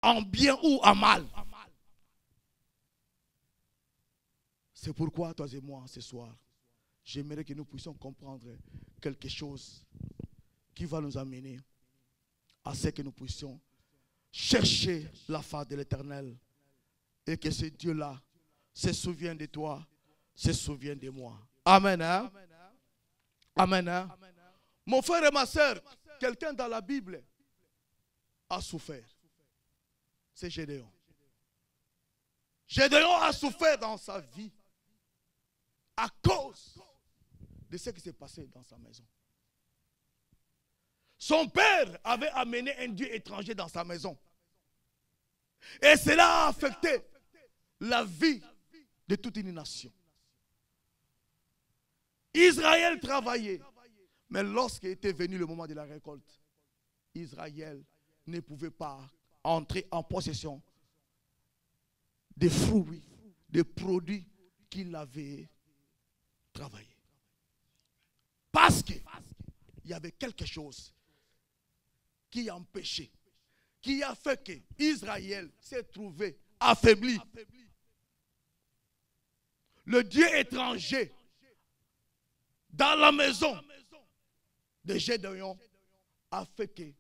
en bien ou en mal. C'est pourquoi, toi et moi, ce soir, j'aimerais que nous puissions comprendre quelque chose qui va nous amener à ce que nous puissions chercher la face de l'Éternel et que ce Dieu-là se souvienne de toi, se souvienne de moi. Amen. Hein? Amen. Hein? Mon frère et ma soeur, quelqu'un dans la Bible a souffert. C'est Gédéon. Gédéon a souffert dans sa vie à cause de ce qui s'est passé dans sa maison. Son père avait amené un Dieu étranger dans sa maison. Et cela a affecté la vie de toute une nation. Israël travaillait. Mais lorsqu'il était venu le moment de la récolte, Israël ne pouvait pas entrer en possession des fruits, des produits qu'il avait travaillés. Parce qu'il y avait quelque chose qui empêchait, qui a fait que Israël s'est trouvé affaibli. Le Dieu étranger dans la maison de Gédéon a fait que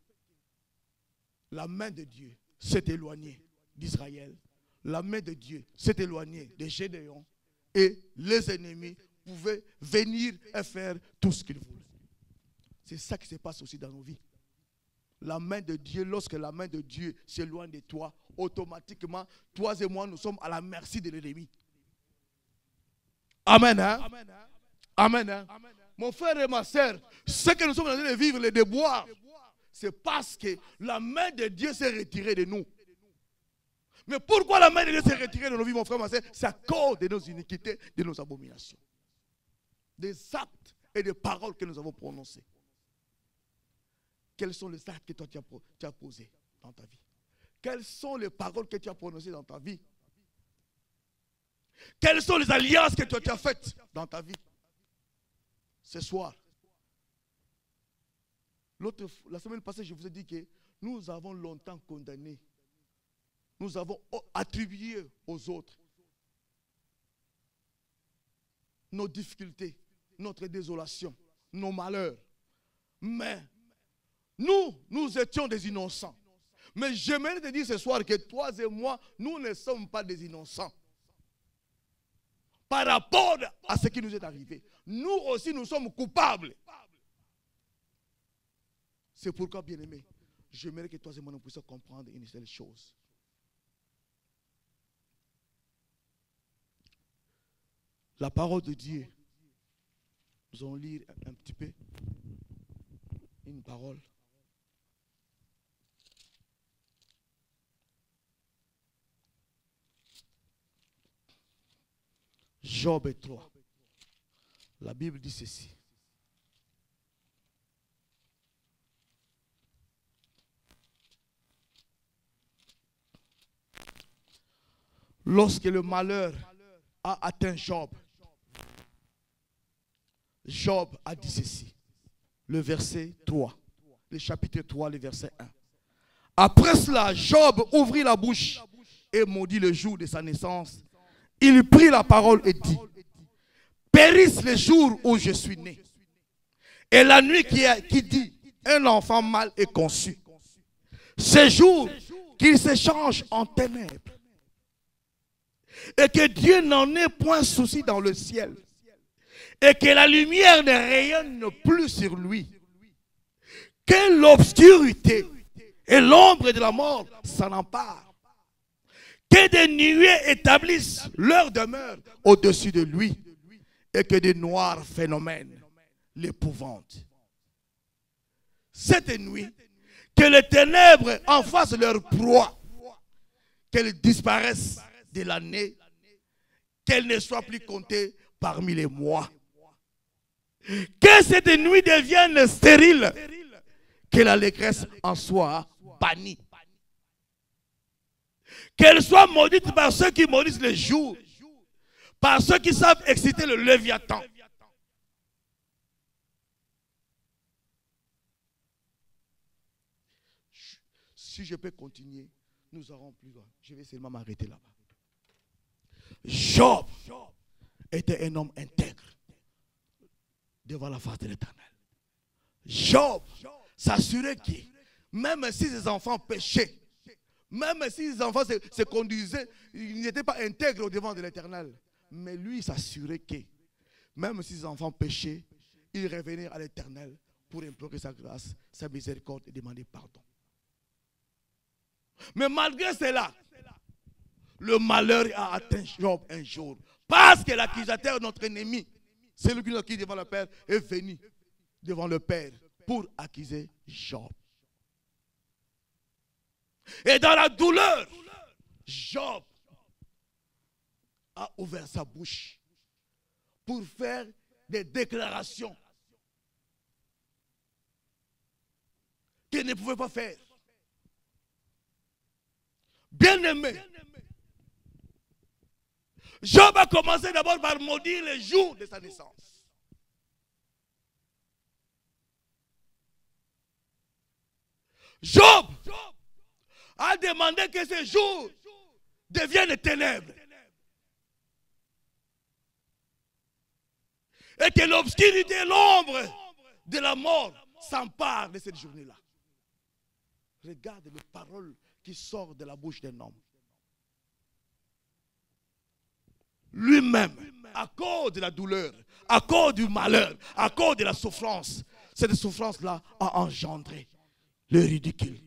la main de Dieu s'est éloignée d'Israël. La main de Dieu s'est éloignée de Gédéon et les ennemis pouvaient venir et faire tout ce qu'ils voulaient. C'est ça qui se passe aussi dans nos vies. La main de Dieu, lorsque la main de Dieu s'éloigne de toi, automatiquement, toi et moi, nous sommes à la merci de l'ennemi. Amen. Hein? Amen. Hein? Mon frère et ma soeur, ce que nous sommes en train de vivre, les déboires, c'est parce que la main de Dieu s'est retirée de nous. Mais pourquoi la main de Dieu s'est retirée de nos vies, mon frère et ma soeur? C'est à cause de nos iniquités, de nos abominations. Des actes et des paroles que nous avons prononcées. Quels sont les actes que toi tu as posés dans ta vie? Quelles sont les paroles que tu as prononcées dans ta vie? Quelles sont les alliances que toi tu as faites dans ta vie? Ce soir, la semaine passée, je vous ai dit que nous avons longtemps condamné. Nous avons attribué aux autres nos difficultés, notre désolation, nos malheurs. Mais nous étions des innocents. Mais j'aimerais te dire ce soir que toi et moi, nous ne sommes pas des innocents. Par rapport à ce qui nous est arrivé. Nous aussi, nous sommes coupables. C'est pourquoi, bien-aimé, j'aimerais que toi et moi nous puissions comprendre une seule chose. La parole de Dieu, nous allons lire un petit peu une parole. Job 3. La Bible dit ceci. Lorsque le malheur a atteint Job, Job a dit ceci. Le verset 3. Le chapitre 3, le verset 1. Après cela, Job ouvrit la bouche et maudit le jour de sa naissance. Il prit la parole et dit: périsse les jours où je suis né, et la nuit qui dit un enfant mâle est conçu. Ces jours qu'il s'échange en ténèbres, et que Dieu n'en ait point souci dans le ciel, et que la lumière ne rayonne plus sur lui, que l'obscurité et l'ombre de la mort s'en emparent, que des nuées établissent leur demeure au-dessus de lui, et que des noirs phénomènes l'épouvantent. Cette nuit, que les ténèbres en fassent leur proie, qu'elles disparaissent de l'année, qu'elles ne soient plus comptées parmi les mois. Que cette nuit devienne stérile, que l'allégresse en soit bannie. Qu'elle soit maudite par ceux qui maudissent le jour, par ceux qui savent exciter le Léviathan. Si je peux continuer, nous aurons plus loin. Je vais seulement m'arrêter là-bas. Job était un homme intègre devant la face de l'Éternel. Job s'assurait que même si ses enfants péchaient, même si ses enfants se conduisaient, ils n'étaient pas intègres au devant de l'Éternel. Mais lui s'assurait que même si ses enfants péchaient, il revenait à l'Éternel pour implorer sa grâce, sa miséricorde et demander pardon. Mais malgré cela, le malheur a atteint Job un jour. Parce que l'accusateur, notre ennemi, celui qui nous accuse devant le Père, est venu devant le Père pour accuser Job. Et dans la douleur, Job a ouvert sa bouche pour faire des déclarations qu'il ne pouvait pas faire. Bien-aimé, Job a commencé d'abord par maudire les jours de sa naissance. Job a demandé que ces jours deviennent des ténèbres. Et que l'obscurité et l'ombre de la mort s'emparent de cette journée-là. Regarde les paroles qui sortent de la bouche d'un homme. Lui-même, à cause de la douleur, à cause du malheur, à cause de la souffrance, cette souffrance-là a engendré le ridicule.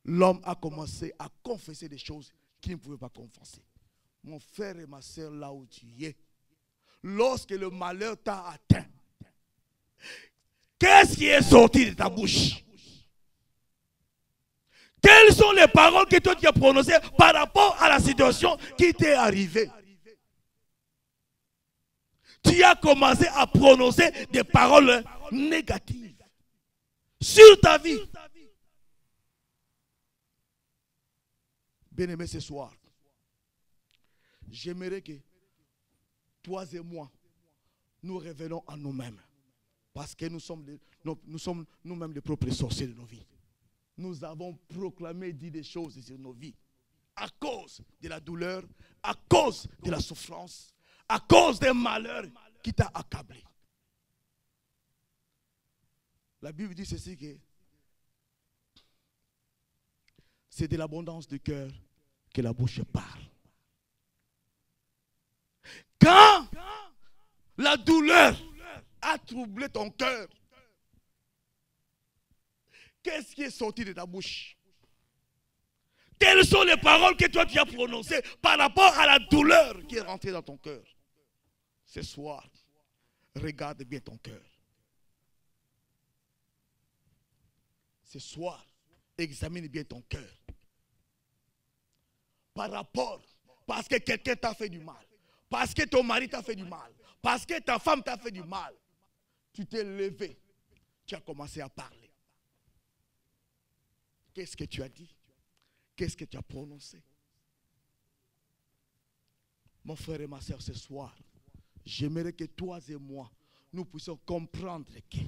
L'homme a commencé à confesser des choses qu'il ne pouvait pas confesser. Mon frère et ma soeur, là où tu es, lorsque le malheur t'a atteint, qu'est-ce qui est sorti de ta bouche? Quelles sont les paroles que toi tu as prononcées par rapport à la situation qui t'est arrivée? Tu as commencé à prononcer des paroles négatives sur ta vie. Bien-aimé, ce soir, j'aimerais que toi et moi, nous revenons à nous-mêmes. Parce que nous sommes nous-mêmes les propres sorciers de nos vies. Nous avons proclamé, dit des choses sur nos vies. À cause de la douleur, à cause de la souffrance, à cause des malheurs qui t'a accablé. La Bible dit ceci que c'est de l'abondance du cœur que la bouche parle. Quand la douleur a troublé ton cœur, qu'est-ce qui est sorti de ta bouche? Quelles sont les paroles que toi tu as prononcées par rapport à la douleur qui est rentrée dans ton cœur? Ce soir, regarde bien ton cœur. Ce soir, examine bien ton cœur. Par rapport, parce que quelqu'un t'a fait du mal, parce que ton mari t'a fait du mal, parce que ta femme t'a fait du mal, tu t'es levé, tu as commencé à parler. Qu'est-ce que tu as dit? Qu'est-ce que tu as prononcé? Mon frère et ma soeur, ce soir, j'aimerais que toi et moi, nous puissions comprendre que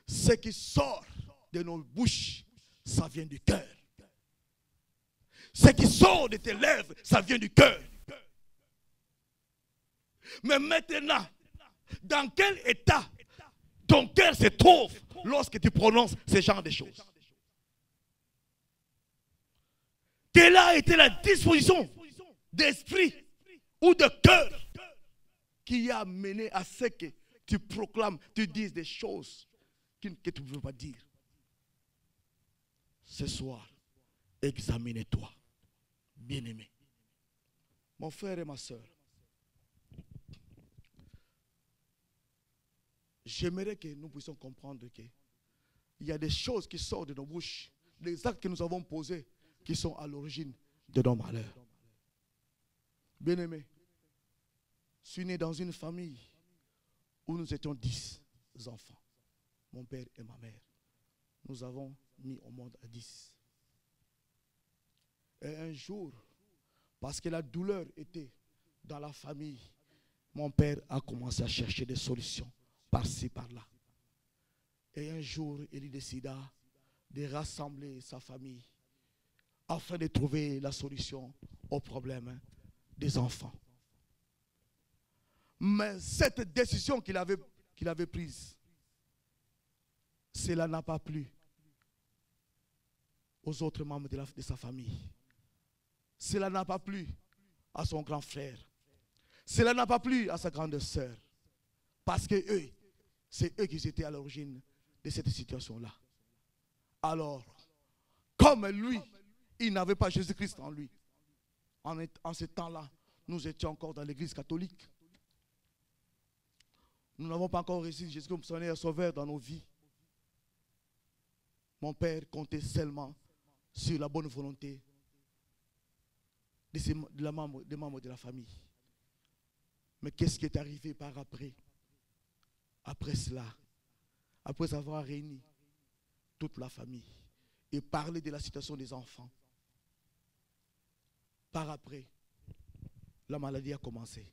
ce qui sort de nos bouches, ça vient du cœur. Ce qui sort de tes lèvres, ça vient du cœur. Mais maintenant, dans quel état ton cœur se trouve lorsque tu prononces ce genre de choses? Quelle a été la disposition d'esprit ou de cœur qui a mené à ce que tu proclames, tu dises des choses que tu ne veux pas dire? Ce soir, examine-toi, bien-aimé. Mon frère et ma soeur, j'aimerais que nous puissions comprendre qu'il y a des choses qui sortent de nos bouches, des actes que nous avons posés, qui sont à l'origine de nos malheurs. Bien-aimé, je suis né dans une famille où nous étions 10 enfants. Mon père et ma mère. Nous avons mis au monde à 10. Et un jour, parce que la douleur était dans la famille, mon père a commencé à chercher des solutions par-ci, par-là. Et un jour, il décida de rassembler sa famille afin de trouver la solution au problème des enfants. Mais cette décision qu'il avait prise, cela n'a pas plu aux autres membres de sa famille. Cela n'a pas plu à son grand frère. Cela n'a pas plu à sa grande sœur. Parce que eux, c'est eux qui étaient à l'origine de cette situation-là. Alors, comme lui, il n'avait pas Jésus-Christ en lui. En ce temps-là, nous étions encore dans l'église catholique. Nous n'avons pas encore reçu Jésus comme Seigneur et Sauveur dans nos vies. Mon père comptait seulement sur la bonne volonté des membres de la famille. Mais qu'est-ce qui est arrivé par après? Après cela, après avoir réuni toute la famille et parlé de la situation des enfants, par après, la maladie a commencé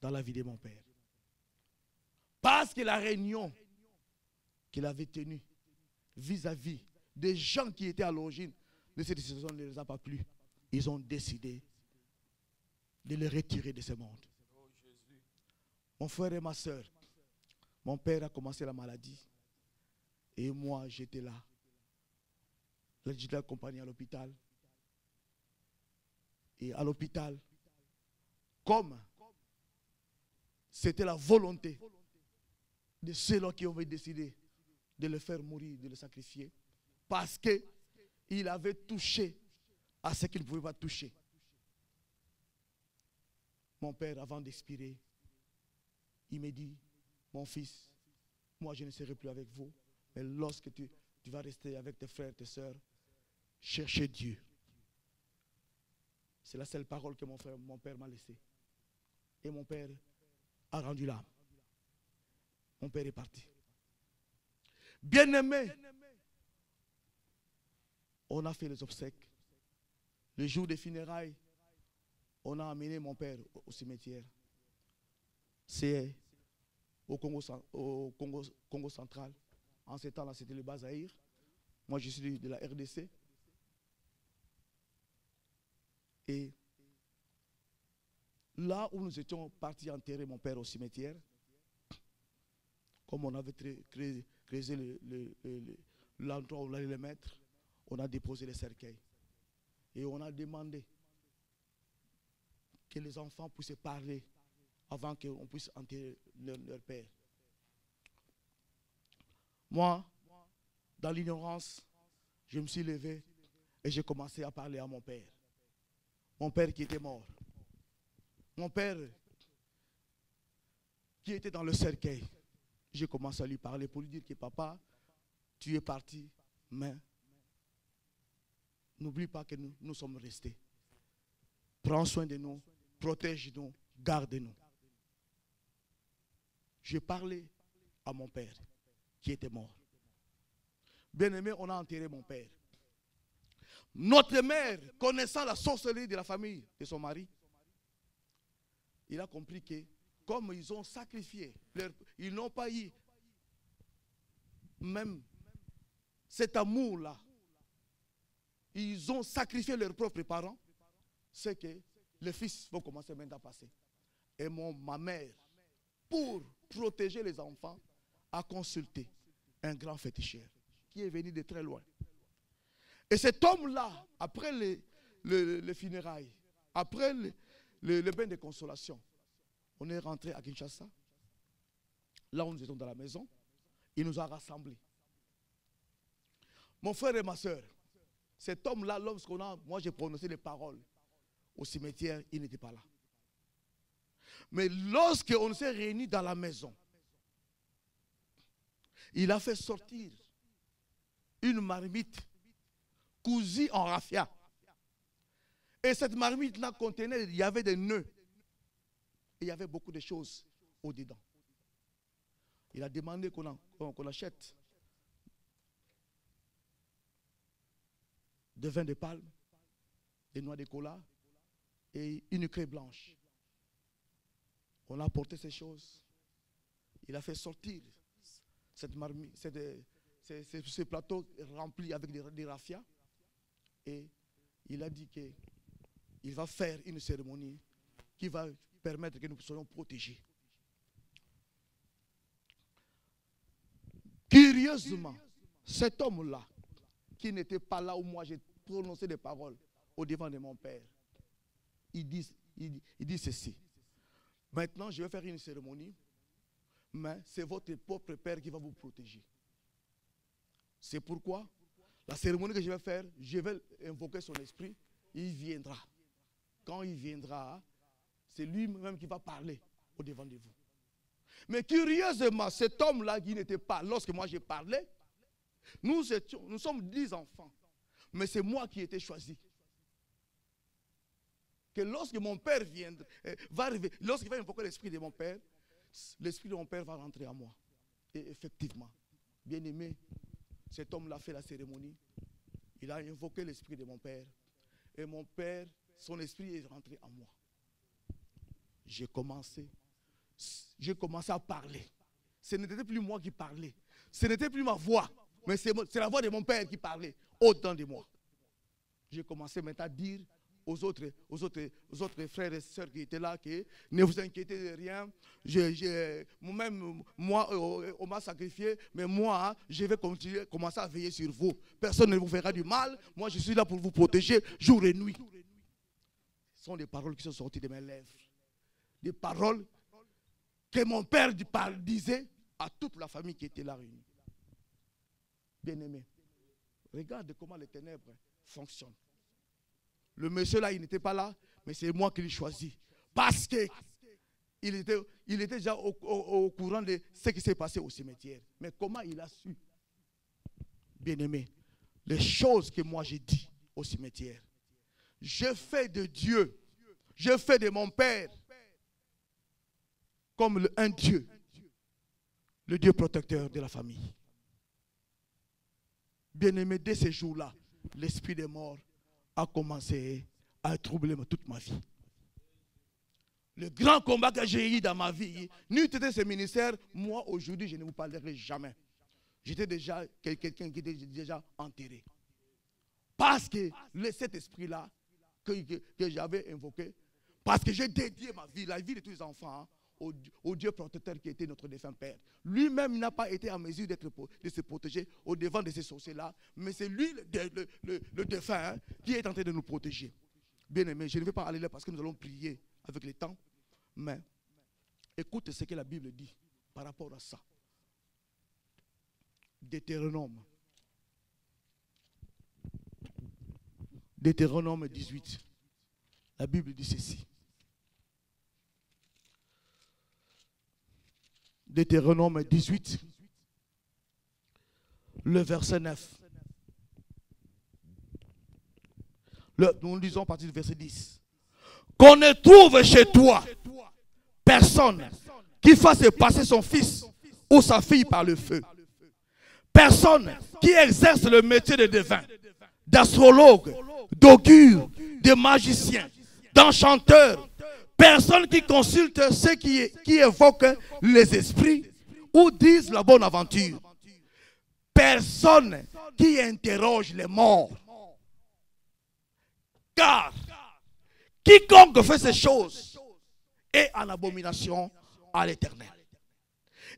dans la vie de mon père. Parce que la réunion qu'il avait tenue vis-à-vis des gens qui étaient à l'origine de cette situation ne les a pas plu. Ils ont décidé de les retirer de ce monde. Mon frère et ma soeur, mon père a commencé la maladie. Et moi, j'étais là. J'étais accompagné à l'hôpital. Et à l'hôpital, comme c'était la volonté de ceux-là qui avaient décidé de le faire mourir, de le sacrifier, parce qu'il avait touché à ce qu'il ne pouvait pas toucher. Mon père, avant d'expirer, il m'a dit, mon fils, moi je ne serai plus avec vous, mais lorsque tu vas rester avec tes frères, tes sœurs, cherchez Dieu. C'est la seule parole que mon père m'a laissée. Et mon père a rendu l'âme. Mon père est parti. Bien-aimé, on a fait les obsèques. Le jour des funérailles, on a amené mon père au cimetière. C'est au Congo central. En ce temps-là, c'était le Bas-Zaïre. Moi, je suis de la RDC. Et là où nous étions partis enterrer mon père au cimetière, comme on avait créé l'endroit où on allait le mettre, on a déposé les cercueils. Et on a demandé que les enfants puissent parler avant qu'on puisse enterrer leur père. Moi, dans l'ignorance, je me suis levé et j'ai commencé à parler à mon père. Mon père qui était mort. Mon père qui était dans le cercueil. J'ai commencé à lui parler pour lui dire que papa, tu es parti, mais n'oublie pas que nous sommes restés. Prends soin de nous, protège-nous, garde-nous. J'ai parlé à mon père qui était mort. Bien-aimé, on a enterré mon père. Notre mère, connaissant la sorcellerie de la famille de son mari, il a compris que comme ils ont sacrifié, ils n'ont pas eu même cet amour-là. Ils ont sacrifié leurs propres parents. C'est que les fils vont commencer maintenant à passer. Et ma mère, pour protéger les enfants, a consulté un grand féticheur qui est venu de très loin. Et cet homme-là, après les funérailles, après le bain de consolation, on est rentré à Kinshasa. Là où nous étions dans la maison, il nous a rassemblés. Mon frère et ma soeur, cet homme-là, moi j'ai prononcé les paroles au cimetière, il n'était pas là. Mais lorsqu'on s'est réunis dans la maison, il a fait sortir une marmite cousue en raffia. Et cette marmite-là contenait, il y avait des nœuds. Et il y avait beaucoup de choses au-dedans. Il a demandé qu'on achète de vin de palme, des noix de cola et une craie blanche. On a apporté ces choses. Il a fait sortir cette marmite, ce plateau rempli avec des raffias. Et il a dit qu'il va faire une cérémonie qui va permettre que nous soyons protégés. Curieusement, cet homme-là, qui n'était pas là où moi j'ai prononcé des paroles au devant de mon père, il dit ceci. Maintenant, je vais faire une cérémonie, mais c'est votre propre père qui va vous protéger. C'est pourquoi la cérémonie que je vais faire, je vais invoquer son esprit, il viendra. Quand il viendra, c'est lui-même qui va parler au devant de vous. Mais curieusement, cet homme-là qui n'était pas, lorsque moi j'ai parlé, nous sommes 10 enfants, mais c'est moi qui ai été choisi. Que lorsque mon père va arriver, lorsqu'il va invoquer l'esprit de mon père, l'esprit de mon père va rentrer en moi. Et effectivement, bien aimé, cet homme-là a fait la cérémonie. Il a invoqué l'esprit de mon père. Et mon père, son esprit est rentré en moi. J'ai commencé à parler. Ce n'était plus moi qui parlais. Ce n'était plus ma voix. Mais c'est la voix de mon père qui parlait au-dedans de moi. J'ai commencé maintenant à dire aux autres frères et sœurs qui étaient là que ne vous inquiétez de rien. Moi, on m'a sacrifié, mais moi, je vais commencer à veiller sur vous. Personne ne vous fera du mal. Moi, je suis là pour vous protéger jour et nuit. Ce sont des paroles qui sont sorties de mes lèvres. Des paroles que mon père disait à toute la famille qui était là réunie. Bien-aimé, regarde comment les ténèbres fonctionnent. Le monsieur là, il n'était pas là, mais c'est moi qui l'ai choisi. Parce qu'il était déjà au courant de ce qui s'est passé au cimetière. Mais comment il a su? Bien-aimé, les choses que moi j'ai dit au cimetière, je fais de Dieu, je fais de mon Père comme un Dieu, le Dieu protecteur de la famille. Bien-aimé, dès ces jours-là, l'esprit des morts a commencé à troubler toute ma vie. Le grand combat que j'ai eu dans ma vie, n'eût été ce ministère, moi aujourd'hui je ne vous parlerai jamais. J'étais déjà quelqu'un qui était déjà enterré. Parce que cet esprit-là que j'avais invoqué, parce que j'ai dédié ma vie, la vie de tous les enfants, au Dieu protecteur qui était notre défunt Père. Lui-même n'a pas été en mesure de se protéger au devant de ces sorciers-là, mais c'est lui le défunt qui est en train de nous protéger. Bien aimé, je ne vais pas aller là parce que nous allons prier avec le temps, mais écoute ce que la Bible dit par rapport à ça. Deutéronome 18. La Bible dit ceci. Deutéronome 18, le verset 9. Nous lisons à partir du verset 10. Qu'on ne trouve chez toi personne qui fasse passer son fils ou sa fille par le feu. Personne qui exerce le métier de devin, d'astrologue, d'augure, de magicien, d'enchanteur. Personne qui consulte ceux qui évoquent les esprits ou disent la bonne aventure. Personne qui interroge les morts. Car quiconque fait ces choses est en abomination à l'Éternel.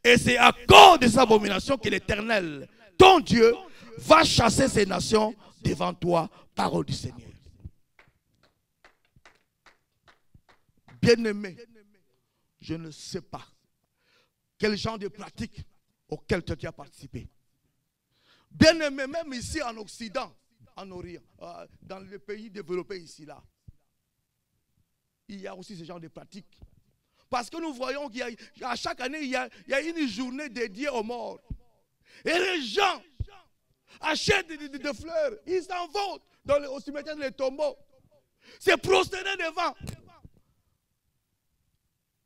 Et c'est à cause de cette abomination que l'Éternel, ton Dieu, va chasser ces nations devant toi, parole du Seigneur. Bien-aimé, je ne sais pas quel genre de pratique auquel tu as participé. Bien-aimé, même ici en Occident, en Orient, dans les pays développés ici, là, il y a aussi ce genre de pratiques. Parce que nous voyons qu'à chaque année, il y a une journée dédiée aux morts. Et les gens achètent des fleurs, ils s'en vont au cimetière des tombeaux. C'est prosterner devant.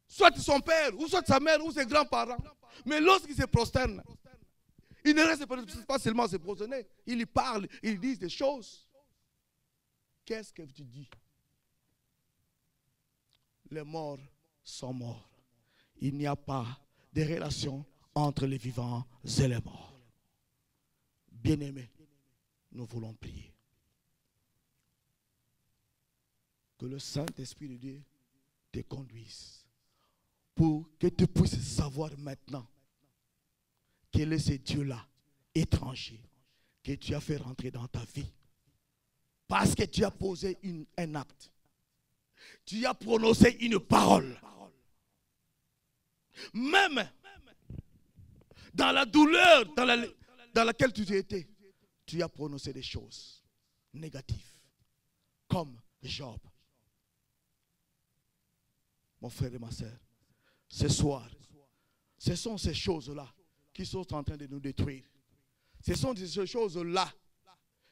Soit son père, ou soit sa mère, ou ses grands-parents. Mais lorsqu'ils se prosternent, ils ne restent pas seulement se prosterner. Ils y parlent, ils disent des choses. Qu'est-ce que tu dis? Les morts sont morts. Il n'y a pas de relation entre les vivants et les morts. Bien-aimés, nous voulons prier. Que le Saint-Esprit de Dieu te conduise. Pour que tu puisses savoir maintenant quel est ce Dieu-là, étranger, que tu as fait rentrer dans ta vie. Parce que tu as posé un acte. Tu as prononcé une parole. Même dans la douleur dans laquelle tu étais, tu as prononcé des choses négatives. Comme Job. Mon frère et ma soeur, ce soir, ce sont ces choses-là qui sont en train de nous détruire. Ce sont ces choses-là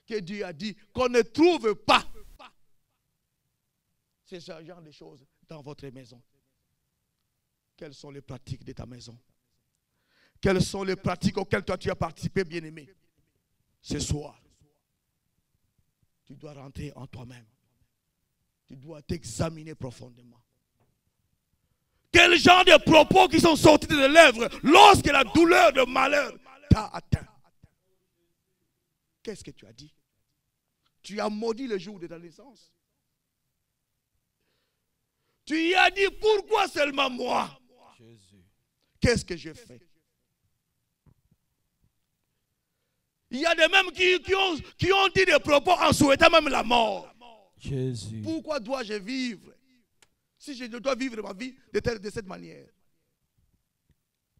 que Dieu a dit qu'on ne trouve pas. C'est ce genre de choses dans votre maison. Quelles sont les pratiques de ta maison? Quelles sont les pratiques auxquelles toi tu as participé, bien-aimé? Ce soir, tu dois rentrer en toi-même. Tu dois t'examiner profondément. Quel genre de propos qui sont sortis de tes lèvres lorsque la douleur de malheur t'a atteint? Qu'est-ce que tu as dit? Tu as maudit le jour de ta naissance. Tu y as dit, pourquoi seulement moi? Qu'est-ce que j'ai fait? Il y a des mêmes qui ont dit des propos en souhaitant même la mort. Jésus. Pourquoi dois-je vivre si je dois vivre ma vie de cette manière?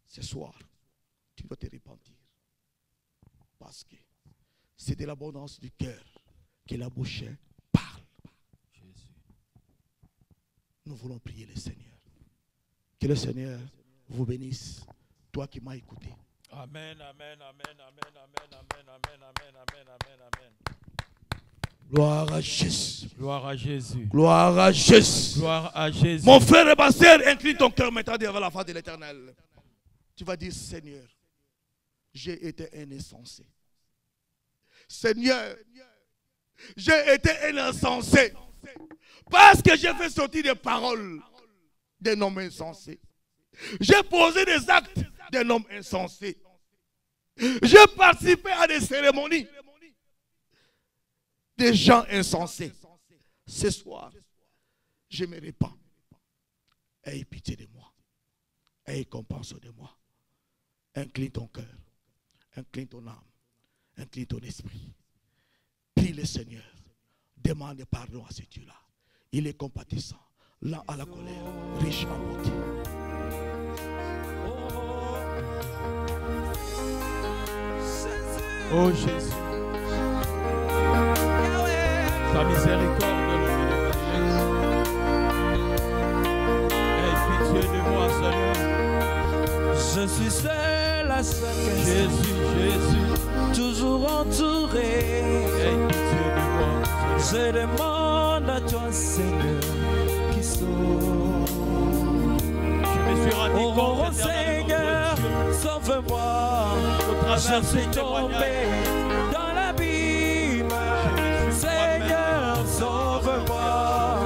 Ce soir, tu dois te repentir. Parce que c'est de l'abondance du cœur que la bouche parle. Jésus. Nous voulons prier le Seigneur. Que le Seigneur vous bénisse, toi qui m'as écouté. Amen, amen, amen, amen, amen, amen, amen, amen, amen, amen, amen. Gloire à Jésus. Gloire à Jésus. Gloire à Jésus. Gloire à Jésus. Mon frère et ma soeur, incline ton cœur maintenant devant la face de l'Éternel. Tu vas dire, Seigneur, j'ai été un insensé. Seigneur, j'ai été un insensé. Parce que j'ai fait sortir des paroles d'un homme insensé. J'ai posé des actes d'un homme insensé. J'ai participé à des cérémonies des gens insensés. Ce soir, je me répands. Aie pitié de moi. Aie compassion de moi. Incline ton cœur. Incline ton âme. Incline ton esprit. Prie le Seigneur. Demande pardon à ce Dieu-là. Il est compatissant, lent à la colère, riche en bonté. Oh Jésus. Ta miséricorde le milieu de aie pitié de moi, Seigneur. Je suis seul à seul. Jésus, Jésus. Toujours entouré. Aie pitié de moi, Je demande à toi, Seigneur, qui sauve. Je me suis rendu Oh compte, Seigneur, sauve-moi. Je suis tombé dans l'abîme. Seigneur, sauve-moi.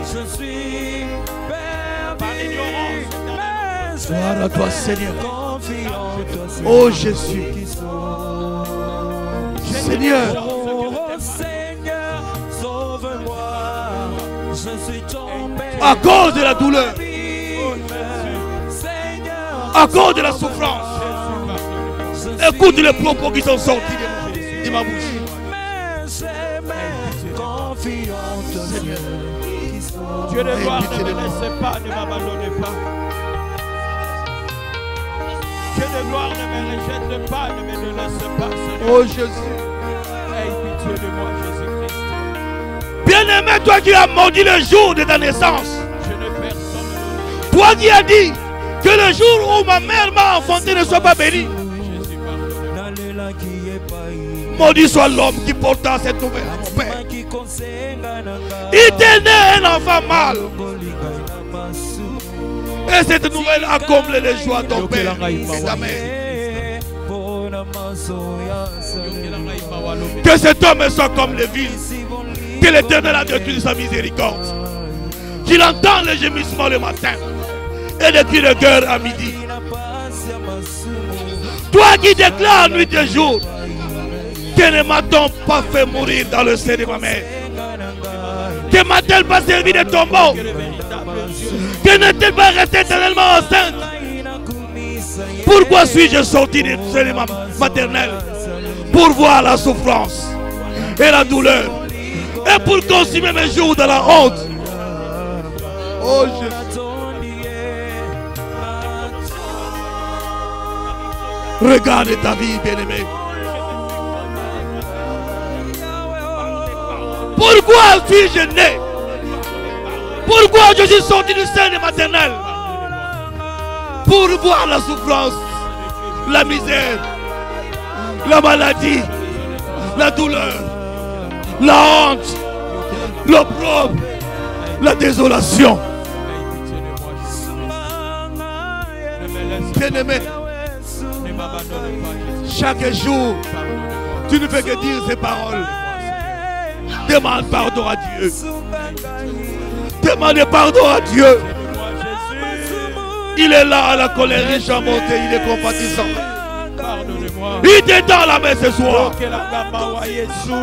Je suis perdu. Gloire à toi, Seigneur. Oh Jésus. Seigneur. Oh Seigneur, sauve-moi. Je suis tombé à cause de la douleur, à cause de la souffrance. Écoute les propos qui sont sortis de ma bouche. Seigneur, Dieu de gloire, ne me laissez pas, ne m'abandonnez pas. Dieu de gloire, ne me rejette pas, ne me laisse pas, Seigneur. Oh Jésus. Aie pitié de moi, Jésus-Christ. Bien-aimé, toi qui as maudit le jour de ta naissance. Je ne personne. Toi qui as dit que le jour où ma mère m'a enfanté ne soit pas béni. Jésus, pardonne-moi. Maudit soit l'homme qui porta cette nouvelle à mon père. Il t'est né un enfant mâle. Et cette nouvelle a comblé les joies de ton père et ta mère. Que cet homme soit comme les villes. Que l'Éternel a détruit sa miséricorde. Qu'il entend les gémissements le matin et les cris de guerre à midi. Toi qui déclares nuit et jour que ne m'a-t-on pas fait mourir dans le sein de ma mère. Ne m'a-t-elle pas servi de tombeau? Que n'est-elle pas restée éternellement enceinte? Pourquoi suis-je sorti du sein maternel? Pour voir la souffrance et la douleur. Et pour consumer mes jours dans la honte. Oh Jésus. Regarde ta vie, bien-aimé. Pourquoi suis-je né? Pourquoi je suis sorti du sein maternel? Pour voir la souffrance, la misère, la maladie, la douleur, la honte, l'opprobre, la désolation. Bien-aimé, chaque jour, tu ne fais que dire ces paroles. Demande pardon à Dieu. Demande pardon à Dieu. Il est là à la colère, riche en bonté, il est compatissant. Il t'étend la main ce soir.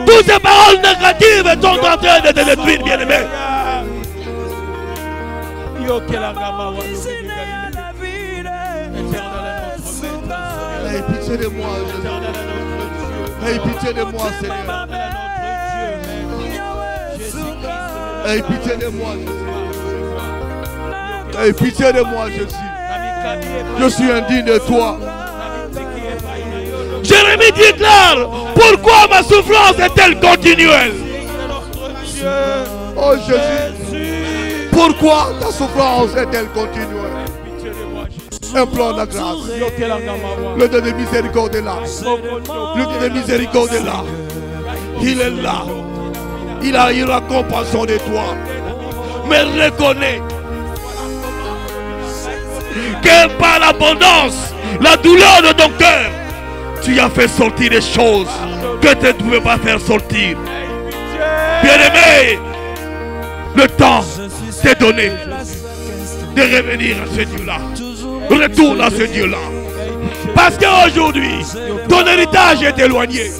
Toutes ces paroles négatives sont en train de te détruire, bien-aimé. Aie pitié de moi, Jésus. Aie pitié de moi, Seigneur. Aie pitié de moi, Jésus. Aie pitié de moi, Jésus. Je suis indigne de toi. Jérémie déclare, pourquoi ma souffrance est-elle continuelle? Oh Jésus, pourquoi ta souffrance est-elle continuelle? Implore la grâce. Le Dieu de miséricorde est là. Le Dieu de miséricorde est là. Il est là. Il a eu la compassion de toi. Mais reconnais que par l'abondance, la douleur de ton cœur, tu as fait sortir des choses que tu ne pouvais pas faire sortir. Bien-aimé, le temps t'est donné de revenir à ce Dieu-là. Retourne à ce Dieu-là. Parce qu'aujourd'hui, ton héritage est éloigné.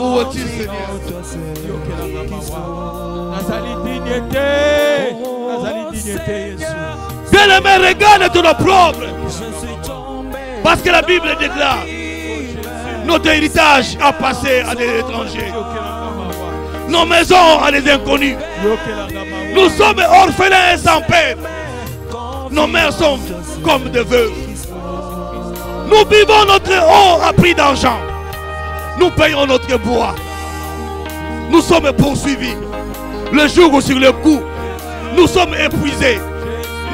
Où es-tu, Seigneur? Bien-aimé, regarde ton opprobre. Parce que la Bible déclare, notre héritage a passé à des étrangers, nos maisons à des inconnus. Nous sommes orphelins et sans père. Nos mères sont comme des veuves. Nous vivons notre or à prix d'argent. Nous payons notre bois. Nous sommes poursuivis. Le jour où sur le coup, nous sommes épuisés.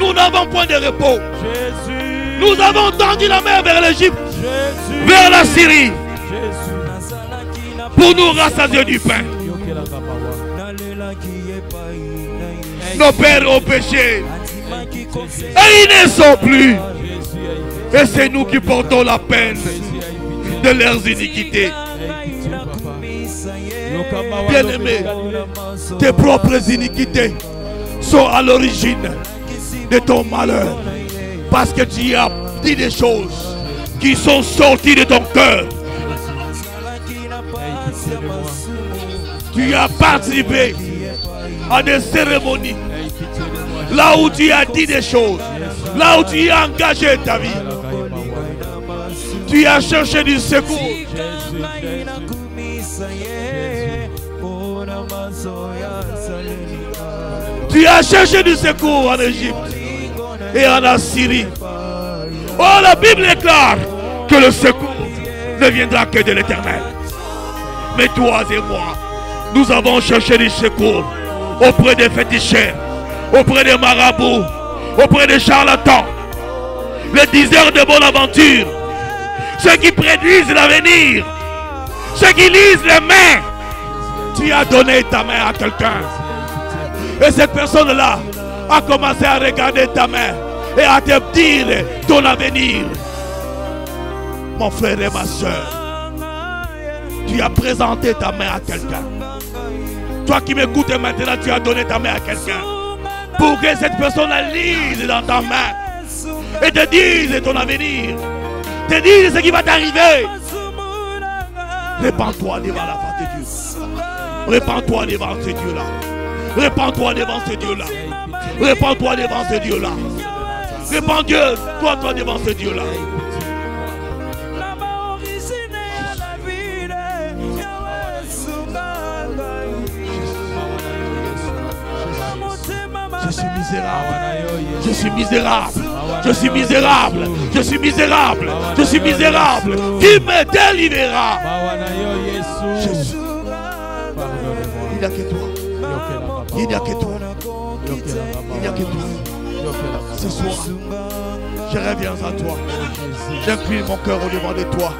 Nous n'avons point de repos. Nous avons tendu la mer vers l'Égypte, vers la Syrie, pour nous rassasier du pain. Nos pères ont péché et ils ne sont plus. Et c'est nous qui portons la peine de leurs iniquités. Bien-aimé, tes propres iniquités sont à l'origine de ton malheur. Parce que tu as dit des choses qui sont sorties de ton cœur. Tu as participé à des cérémonies. Là où tu as dit des choses. Là où tu as engagé ta vie. Tu as cherché du secours. Tu as cherché du secours en Égypte et en Assyrie. Oh, la Bible déclare que le secours ne viendra que de l'Éternel. Mais toi et moi, nous avons cherché du secours auprès des féticheurs, auprès des marabouts, auprès des charlatans, les diseurs de bonne aventure, ceux qui prédisent l'avenir, ceux qui lisent les mains. Tu as donné ta main à quelqu'un. Et cette personne-là a commencé à regarder ta main et à te dire ton avenir. Mon frère et ma soeur, Tu as présenté ta main à quelqu'un. Toi qui m'écoutes maintenant, tu as donné ta main à quelqu'un. Pour que cette personne la lise dans ta main. Et te dise ton avenir. Te dise ce qui va t'arriver. Répands-toi devant la face de Dieu. Répands-toi devant ce Dieu-là. Répands-toi devant ce Dieu-là. Répands-toi devant ce Dieu-là. Répands-toi devant ce Dieu-là. Je suis misérable. Je suis misérable. Je suis misérable. Je suis misérable. Je suis misérable. Qui me délivra? Jésus. Il n'y a que toi. Il n'y a que toi. Il n'y a que toi. Ce soir, je reviens à toi. J'incline mon cœur au devant de toi.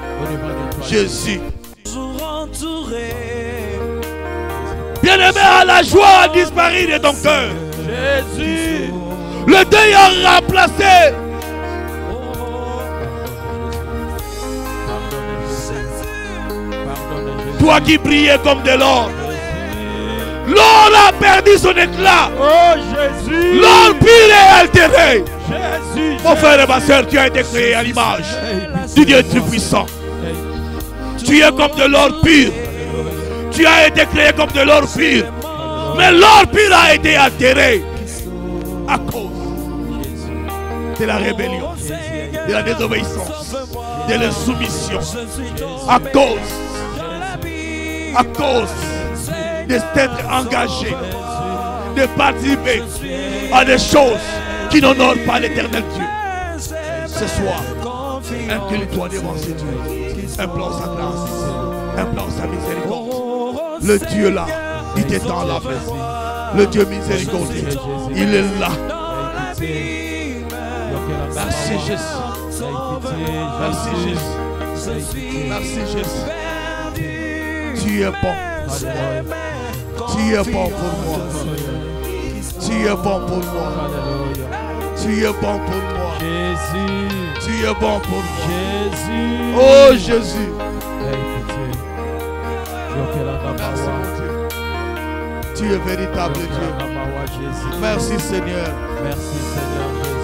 Jésus. Bien-aimé, à la joie a disparu de ton cœur. Jésus. Le deuil a remplacé. Toi qui brillais comme de l'or. L'or a perdu son éclat. Oh Jésus. L'or pur et altéré. Jésus. Mon frère et ma soeur, tu as été créé à l'image du Dieu Tout-Puissant. Tu es comme de l'or pur. Tu as été créé comme de l'or pur. Mais l'or pur a été altéré à cause de la rébellion, de la désobéissance, de l'insoumission, à cause d'être engagé, de participer à des choses qui n'honorent pas l'éternel Dieu. Ce soir, incline-toi devant ce Dieu, implore sa grâce, implore sa miséricorde. Le Dieu là, il t'étend la main. Le Dieu miséricordieux, il est là. Merci Jésus. Merci Jésus. Merci Jésus. Tu es bon. Tu es bon pour moi. Tu es bon pour moi. Tu es bon pour moi. Tu es bon pour moi. Oh Jésus. Merci mon Dieu. Tu es véritable Dieu. Merci Seigneur. Merci Seigneur Jésus.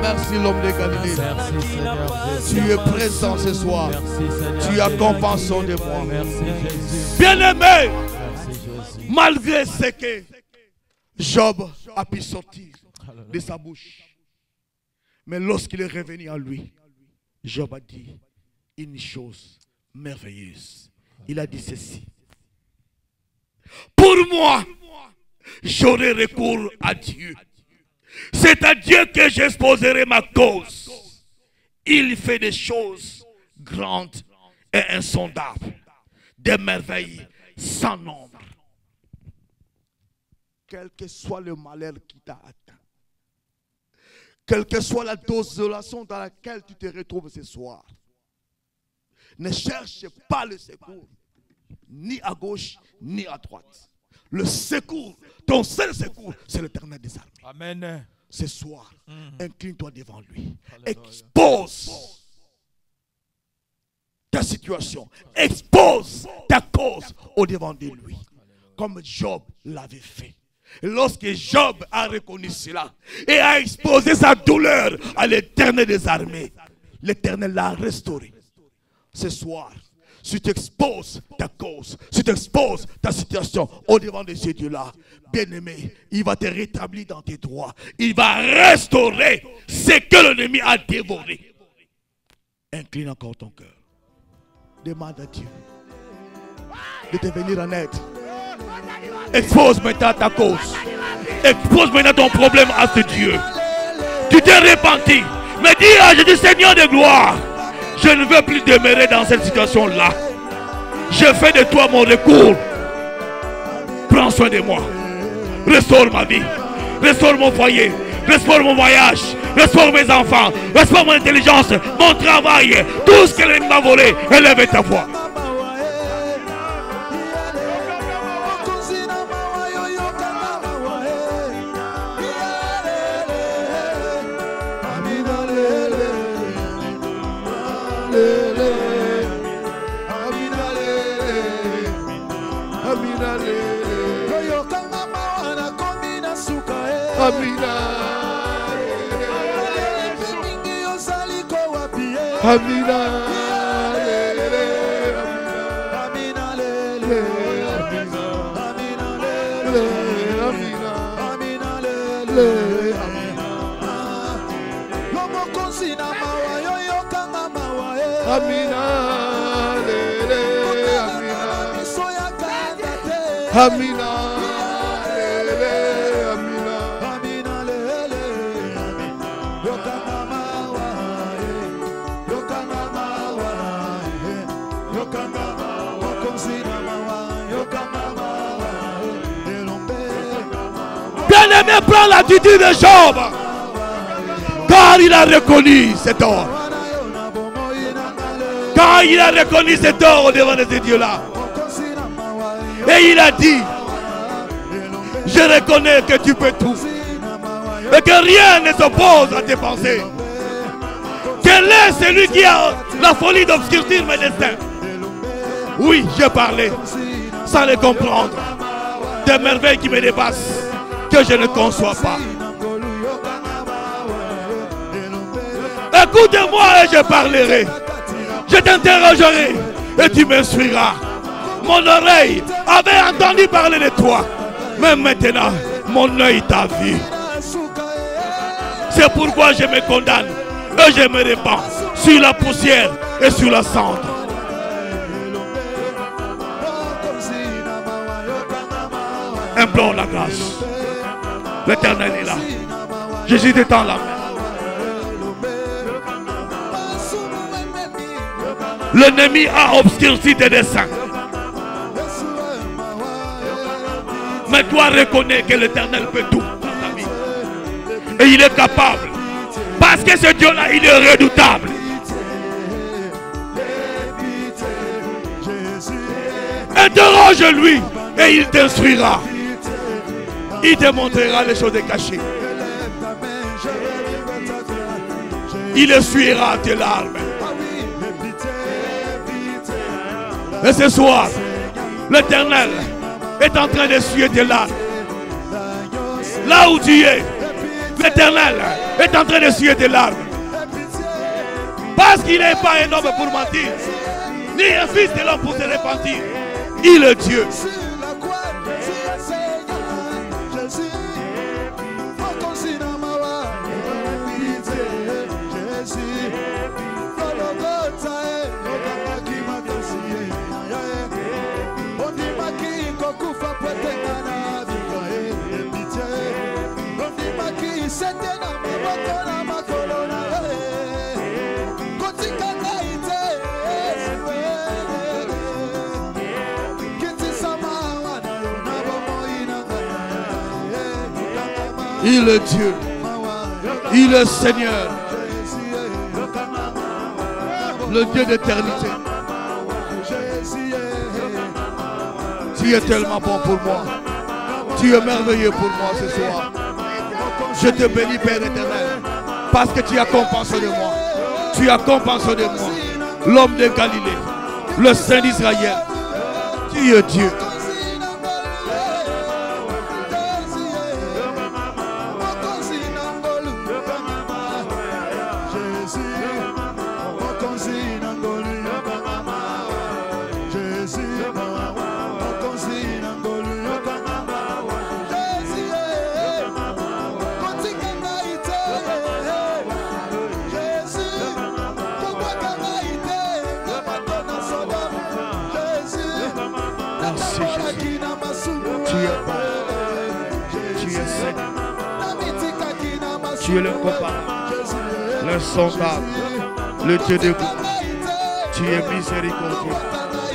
Merci l'homme de Galilée. Merci Seigneur Jésus. Tu es présent ce soir. Merci Seigneur. Tu as compassion de moi. Merci Jésus. Bien-aimé, Merci Jésus. malgré ce que Job a pu sortir de sa bouche, mais lorsqu'il est revenu à lui, Job a dit une chose merveilleuse. Il a dit ceci: pour moi, j'aurai recours à Dieu. C'est à Dieu que j'exposerai ma cause. Il fait des choses grandes et insondables, des merveilles sans nombre. Quel que soit le malheur qui t'a atteint, quelle que soit la désolation dans laquelle tu te retrouves ce soir, ne cherche pas le secours, ni à gauche, ni à droite. Le secours, ton seul secours, c'est l'Éternel des armées. Amen. Ce soir, incline-toi devant lui. Expose ta situation. Expose ta cause au devant de lui. Comme Job l'avait fait. Et lorsque Job a reconnu cela et a exposé sa douleur à l'Éternel des armées, l'Éternel l'a restauré. Ce soir, si tu exposes ta cause, si tu exposes ta situation au devant de ce Dieu-là, bien-aimé, il va te rétablir dans tes droits. Il va restaurer ce que l'ennemi a dévoré. Incline encore ton cœur. Demande à Dieu de te venir en aide. Expose maintenant ta cause. Expose maintenant ton problème à ce Dieu. Tu t'es repenti. Mais dis à Jésus, Seigneur de gloire, je ne veux plus demeurer dans cette situation-là. Je fais de toi mon recours. Prends soin de moi. Restaure ma vie. Restaure mon foyer. Restaure mon voyage. Restaure mes enfants. Restaure mon intelligence. Mon travail. Tout ce que l'ennemi m'a volé. Élève ta voix. Amina lele. Yokanga mawana komina suka Amina. mingi yozali ko wapi Amina. Amina lele Amina lele Amina lele Lomokonzi na mawa yo yokanga mawa Amina lele. Amina. miso ya kanda te Amina lele. Amina. Amina lele yokanga mawa yokanga mawa yokanga mawa Lomokonzi na mawa yokanga mawa elombe Bien-aimé, prends l'attitude de Job. Car il a reconnu cet or. Car il a reconnu cet or au devant de ces dieux-là. Et il a dit, je reconnais que tu peux tout. Et que rien ne s'oppose à tes pensées. Quel est celui qui a la folie d'obscurcir mes destins? Oui, je parlais sans les comprendre. Des merveilles qui me dépassent, que je ne conçois pas. Écoute-moi et je parlerai. Je t'interrogerai et tu m'instruiras. Mon oreille avait entendu parler de toi. Mais maintenant, mon œil t'a vu. C'est pourquoi je me condamne et je me répands sur la poussière et sur la cendre. Implore la grâce. L'Éternel est là. Jésus t'étend la main. L'ennemi a obscurci tes desseins. Mais toi reconnais que l'Éternel peut tout dans ta vie. Et il est capable. Parce que ce Dieu-là, il est redoutable. Interroge-lui et il t'instruira. Il te montrera les choses cachées. Il essuiera tes larmes. Et ce soir, l'Éternel est en train d'essuyer tes larmes. Là où tu es, l'Éternel est en train d'essuyer tes larmes. Parce qu'il n'est pas un homme pour mentir, ni un fils de l'homme pour se repentir. Il est Dieu. Il est Dieu. Il est Seigneur. Le Dieu d'éternité. Tu es tellement bon pour moi. Tu es merveilleux pour moi ce soir. Je te bénis, Père éternel, parce que tu as compensé de moi. Tu as compensé de moi. L'homme de Galilée, le Saint d'Israël. Tu es Dieu. Tu es l'incomparable, l'insondable, le Dieu de gloire. Tu es miséricordieux.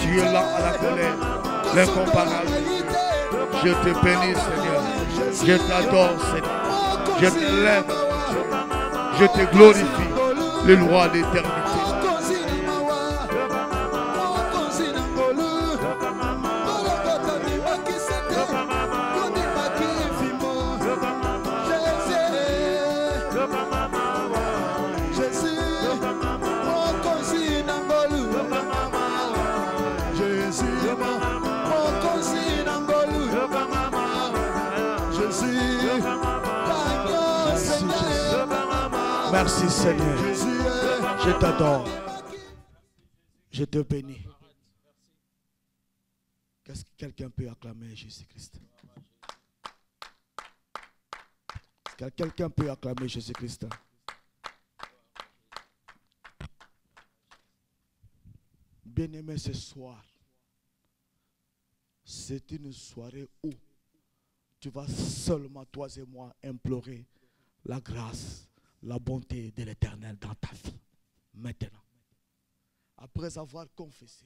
Tu es lent à la colère, l'incomparable. Je te bénis, Seigneur. Je t'adore, Seigneur. Je t'élève, je te glorifie, le roi d'éternité. Jésus, Merci Seigneur. Je t'adore. Je te bénis. Qu'est-ce que quelqu'un peut acclamer Jésus-Christ? Est-ce que quelqu'un peut acclamer Jésus-Christ? Bien-aimé, ce soir, c'est une soirée où tu vas seulement, toi et moi, implorer la grâce, la bonté de l'Éternel dans ta vie. Maintenant, après avoir confessé,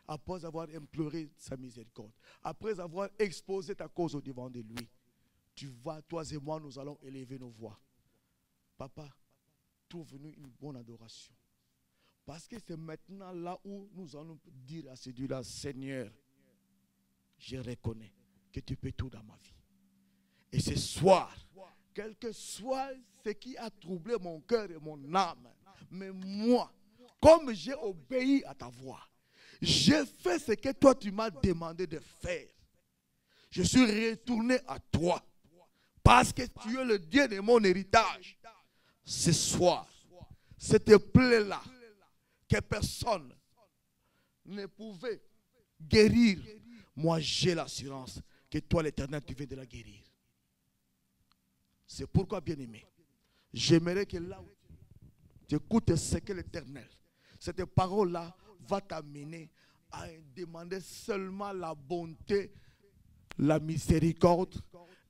après avoir imploré sa miséricorde, après avoir exposé ta cause au devant de lui, tu vas, toi et moi, nous allons élever nos voix. Papa, trouve-nous une bonne adoration. Parce que c'est maintenant là où nous allons dire à ce Dieu-là, Seigneur, je reconnais que tu peux tout dans ma vie. Et ce soir, quel que soit ce qui a troublé mon cœur et mon âme, mais moi, comme j'ai obéi à ta voix, j'ai fait ce que toi tu m'as demandé de faire. Je suis retourné à toi parce que tu es le Dieu de mon héritage. Ce soir, cette plaie-là que personne ne pouvait guérir, moi j'ai l'assurance que toi l'Éternel tu viens de la guérir. C'est pourquoi, bien-aimé, j'aimerais que là où tu écoutes ce que l'Éternel, cette parole-là va t'amener à demander seulement la bonté, la miséricorde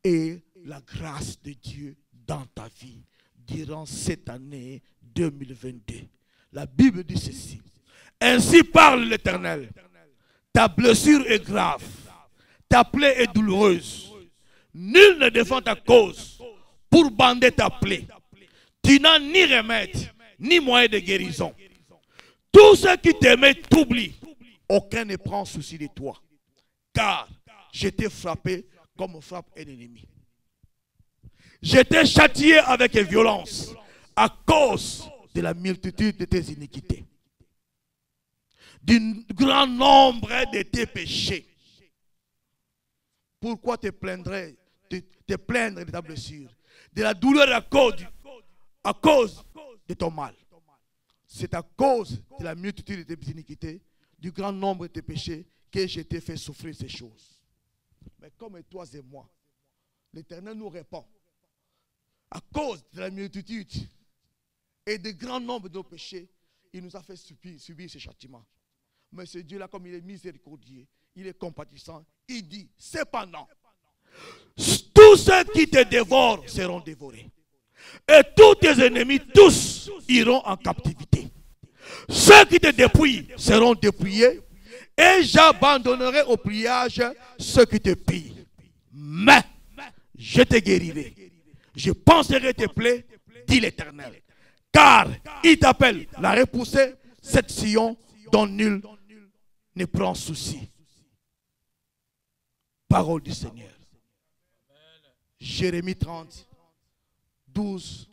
et la grâce de Dieu dans ta vie durant cette année 2022. La Bible dit ceci. Ainsi parle l'Éternel. Ta blessure est grave, ta plaie est douloureuse. Nul ne défend ta cause pour bander ta plaie. Tu n'as ni remède, ni moyen de guérison. Tous ceux qui t'aimaient t'oublient. Aucun ne prend souci de toi. Car je t'ai frappé comme on frappe un ennemi. Je t'ai châtié avec violence à cause de la multitude de tes iniquités, du grand nombre de tes péchés. Pourquoi te plaindre de ta blessure, de la douleur à cause de ton mal? C'est à cause de la multitude de tes iniquités, du grand nombre de tes péchés, que je t'ai fait souffrir ces choses. Mais comme toi et moi, l'Éternel nous répond, à cause de la multitude et du grand nombre de nos péchés, il nous a fait subir ce châtiment. Mais ce Dieu-là, comme il est miséricordieux, il est compatissant, il dit, cependant, tous ceux qui te dévorent seront dévorés. Et tous tes ennemis, tous, iront en captivité. Ceux qui te dépouillent seront dépouillés. Et j'abandonnerai au pliage ceux qui te pillent. Mais je te guérirai. Je penserai tes plaies, dit l'Éternel. Car il t'appelle la repousser, cette Sion dont nul ne prend souci. Parole du Seigneur. Jérémie 30, 12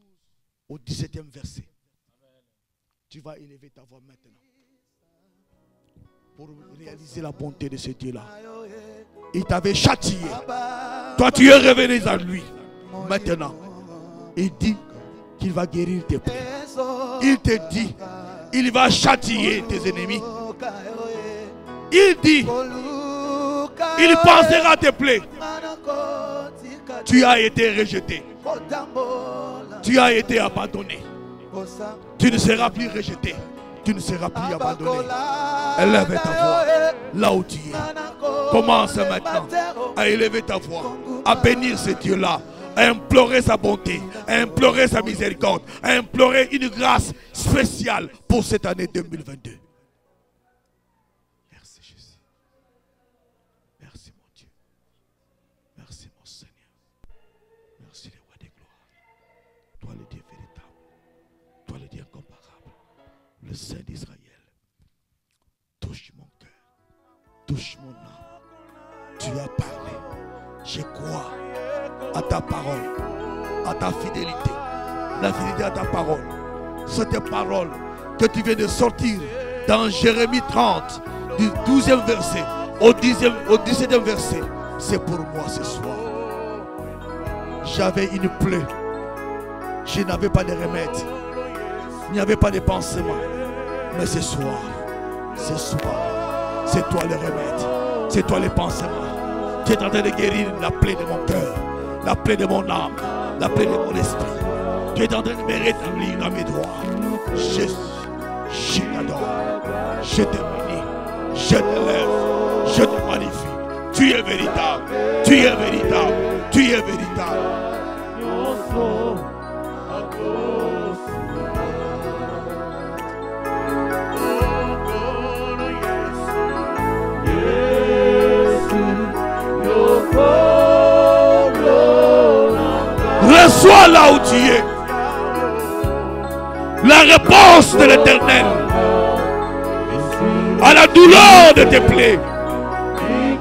au 17e verset. Tu vas élever ta voix maintenant pour réaliser la bonté de ce Dieu-là. Il t'avait châtié. Toi, tu es revenu à lui. Maintenant, il dit qu'il va guérir tes plaies. Il te dit, il va châtier tes ennemis. Il dit, il pensera à tes plaies. Tu as été rejeté. Tu as été abandonné. Tu ne seras plus rejeté. Tu ne seras plus abandonné. Élève ta voix là où tu es. Commence maintenant à élever ta voix, à bénir ce Dieu-là, à implorer sa bonté, à implorer sa miséricorde, à implorer une grâce spéciale pour cette année 2022. Merci Jésus. Merci mon Dieu. Merci mon Seigneur. Merci le roi des gloires. Toi le Dieu véritable. Toi le Dieu incomparable. Le Saint d'Israël. Touche mon cœur. Touche mon âme. Tu as parlé. Je crois à ta parole, à ta fidélité, la fidélité à ta parole. Cette parole que tu viens de sortir dans Jérémie 30, du 12e verset au 17e verset, c'est pour moi ce soir. J'avais une plaie, je n'avais pas de remède. Il n'y avait pas de pansement. Mais ce soir, c'est toi le remède. C'est toi le pansement. Tu es en train de guérir la plaie de mon cœur, la plaie de mon âme, la plaie de mon esprit. Tu es en train de me rétablir dans mes droits. Jésus, je t'adore, je te bénis, je t'élève, je te magnifie. Tu es véritable, tu es véritable, tu es véritable. Reçois là où tu es la réponse de l'Éternel à la douleur de tes plaies,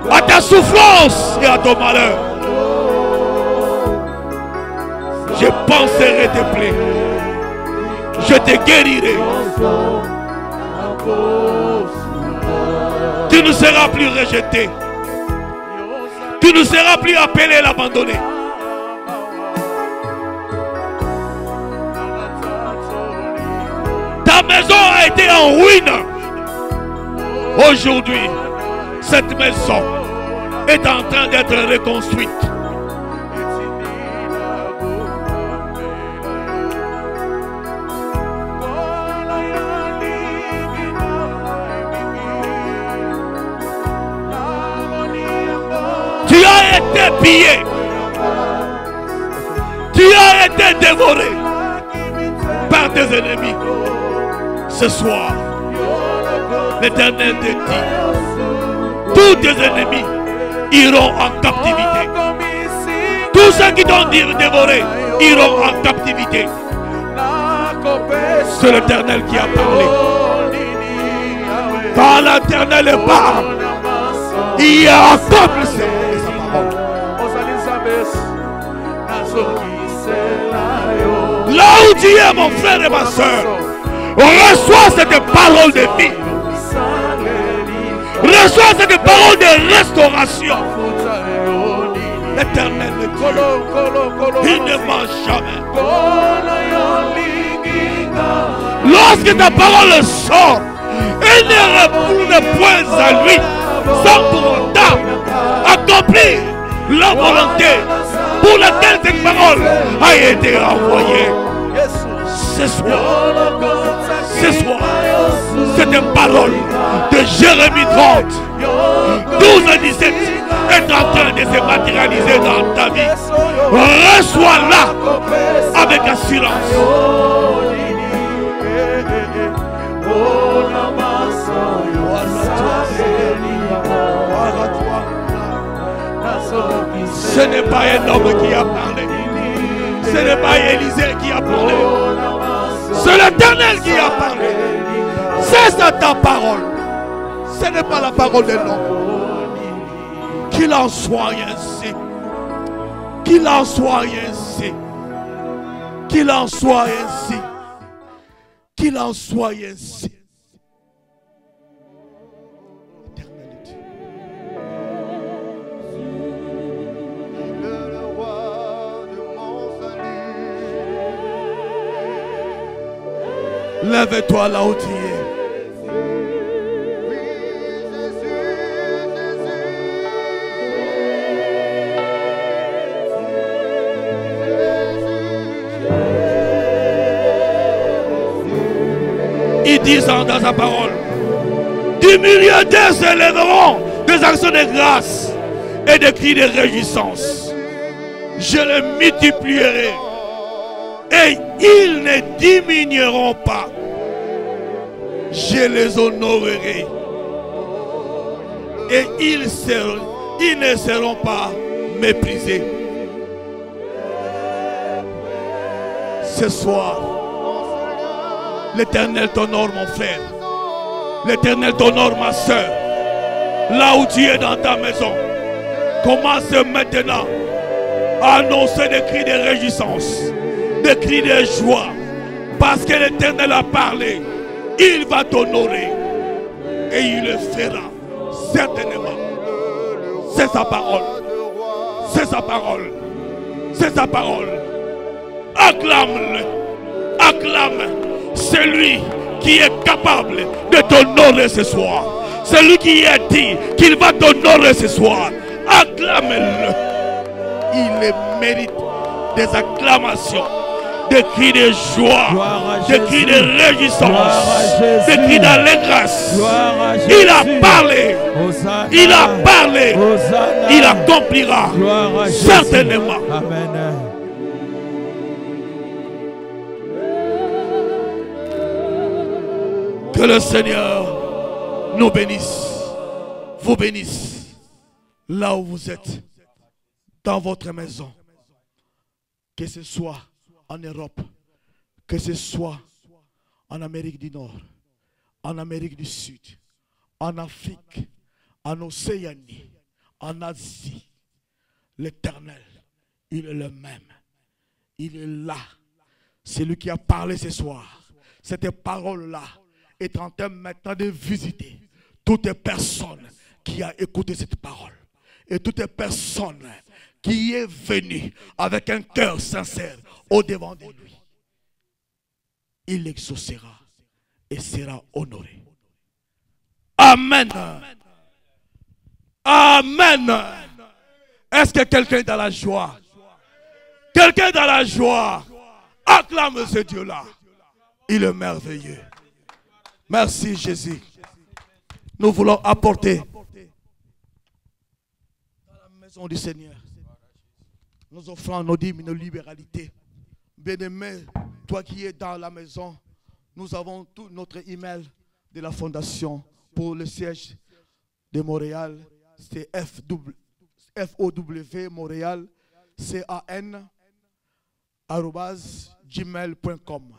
à ta souffrance et à ton malheur. Je penserai tes plaies, je te guérirai. Tu ne seras plus rejeté, tu ne seras plus appelé l'abandonné. Ta maison a été en ruine. Aujourd'hui, cette maison est en train d'être reconstruite. Tu as été pillé. Tu as été dévoré par tes ennemis. Ce soir, l'Éternel te dit, tous tes ennemis iront en captivité. Tous ceux qui t'ont dévoré iront en captivité. C'est l'Éternel qui a parlé. Quand l'Éternel parle, il a accompli sa parole. Là où tu es, mon frère et ma soeur, reçois cette parole de vie. Reçois cette parole de restauration. L'Éternel le dit, il ne ment jamais. Lorsque ta parole sort, elle ne retourne point à lui sans pour autant accomplir la volonté pour laquelle cette parole a été envoyée. Ce soir, cette parole de Jérémie 30, 12 à 17 est en train de se matérialiser dans ta vie. Reçois-la avec assurance. Ce n'est pas un homme qui a parlé. Ce n'est pas Élisée qui a parlé. C'est l'Éternel qui a parlé. C'est ça ta parole. Ce n'est pas la parole de l'homme. Qu'il en soit ainsi. Qu'il en soit ainsi. Qu'il en soit ainsi. Qu'il en soit ainsi. Lève-toi là où tu es. Il dit dans sa parole, du milieu d'eux se lèveront des actions de grâce et des cris de réjouissance. Je les multiplierai et ils ne diminueront pas. Je les honorerai et ils ne seront pas méprisés. Ce soir, l'Éternel t'honore, mon frère. L'Éternel t'honore, ma soeur. Là où tu es dans ta maison, commence maintenant à annoncer des cris de réjouissance, des cris de joie, parce que l'Éternel a parlé. Il va t'honorer et il le fera certainement. C'est sa parole. C'est sa parole. C'est sa parole. Acclame-le. Acclame. C'est lui qui est capable de t'honorer ce soir. C'est lui qui a dit qu'il va t'honorer ce soir. Acclame-le. Il mérite des acclamations, des cris de joie, des cris de réjouissance, des cris d'allégresse. Il a parlé. Il a parlé. Il accomplira certainement. Amen. Que le Seigneur nous bénisse, vous bénisse, là où vous êtes, dans votre maison. Que ce soit en Europe, que ce soit en Amérique du Nord, en Amérique du Sud, en Afrique, en Océanie, en Asie. L'Éternel, il est le même. Il est là. C'est lui qui a parlé ce soir. Cette parole-là est en train maintenant de visiter toutes les personnes qui ont écouté cette parole. Et toutes les personnes qui est venu avec un cœur sincère au-devant de lui. Il exaucera et sera honoré. Amen. Amen. Est-ce que quelqu'un est dans la joie? Quelqu'un est dans la joie? Acclame ce Dieu-là. Il est merveilleux. Merci Jésus. Nous voulons apporter dans la maison du Seigneur. Nous offrons nos dîmes, nos libéralités. Bien-aimé, toi qui es dans la maison, nous avons tout notre email de la fondation pour le siège de Montréal. C'est FOW Montréal, CAN@gmail.com.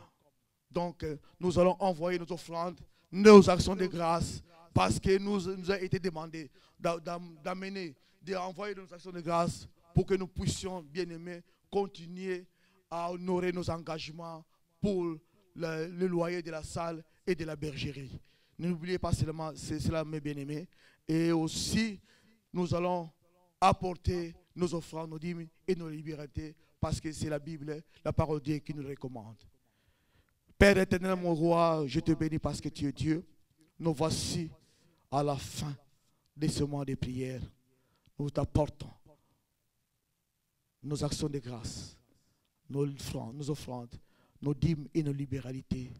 Donc, nous allons envoyer nos offrandes, nos actions de grâce, parce que nous a été demandé d'amener, d'envoyer nos actions de grâce pour que nous puissions, bien aimés, continuer à honorer nos engagements pour le loyer de la salle et de la bergerie. N'oubliez pas seulement cela, mes bien-aimés. Et aussi, nous allons apporter nos offrandes, nos dîmes et nos libertés, parce que c'est la Bible, la parole de Dieu qui nous le recommande. Père éternel, mon roi, je te bénis parce que tu es Dieu. Nous voici à la fin de ce mois de prière. Nous t'apportons nos actions de grâce, nos offrandes, nos dîmes et nos libéralités.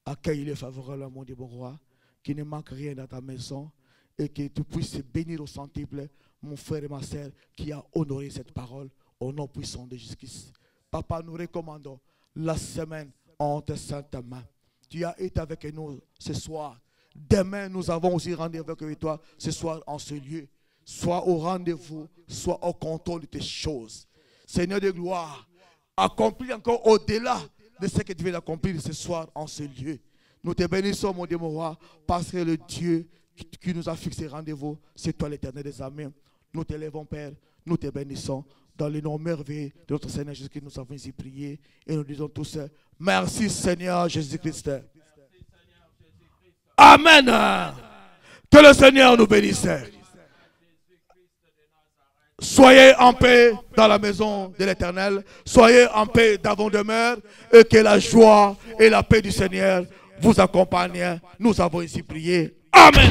Accueille-les favorablement, mon Dieu, mon roi, qu'il ne manque rien dans ta maison et que tu puisses bénir au centuple mon frère et ma soeur qui a honoré cette parole au nom puissant de Jésus-Christ. Papa, nous recommandons la semaine en tes saintes mains. Tu as été avec nous ce soir. Demain, nous avons aussi rendez-vous avec toi ce soir en ce lieu. Sois au rendez-vous, sois au contrôle de tes choses. Seigneur de gloire, accomplis encore au-delà de ce que tu viens d'accomplir ce soir en ce lieu. Nous te bénissons, mon Dieu, mon roi, parce que le Dieu qui nous a fixé rendez-vous, c'est toi l'Éternel des armées. Nous t'élèvons, Père, nous te bénissons. Dans le nom merveilleux de notre Seigneur Jésus-Christ, nous avons ici prié et nous disons tous, merci Seigneur Jésus-Christ. Amen. Que le Seigneur nous bénisse. Soyez en paix dans la maison de l'Éternel. Soyez en paix d'avant-demeure et que la joie et la paix du Seigneur vous accompagnent. Nous avons ici prié. Amen.